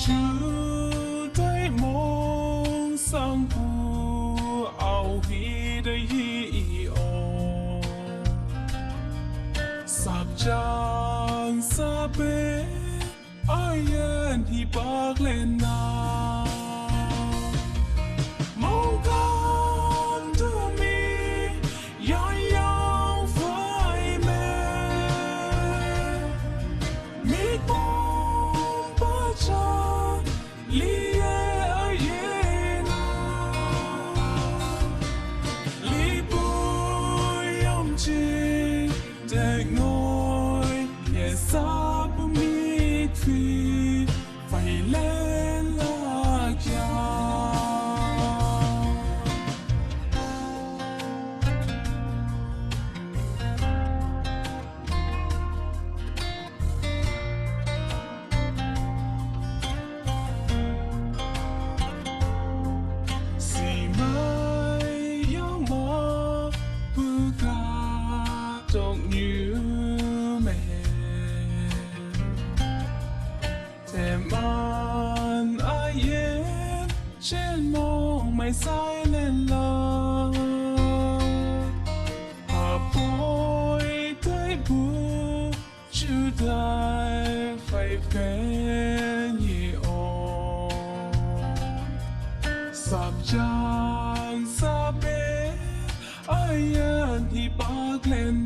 chú thấy mong sang bu ao hi đây hi o sắp chang sa bê ai yên hi bạc lên na mong con to me yang yang phải mẹ mi bom ba cha li ai na li bui yom chi để ngồi ye sa bu mi phi phải lên là kia kahtoknyu mẹ thèm ăn ai yên trên mong mày sai lên lờ hà bôi tới bùa chú đại phải phê nhị ô sắp chàng sa bê ai yên thì bác lên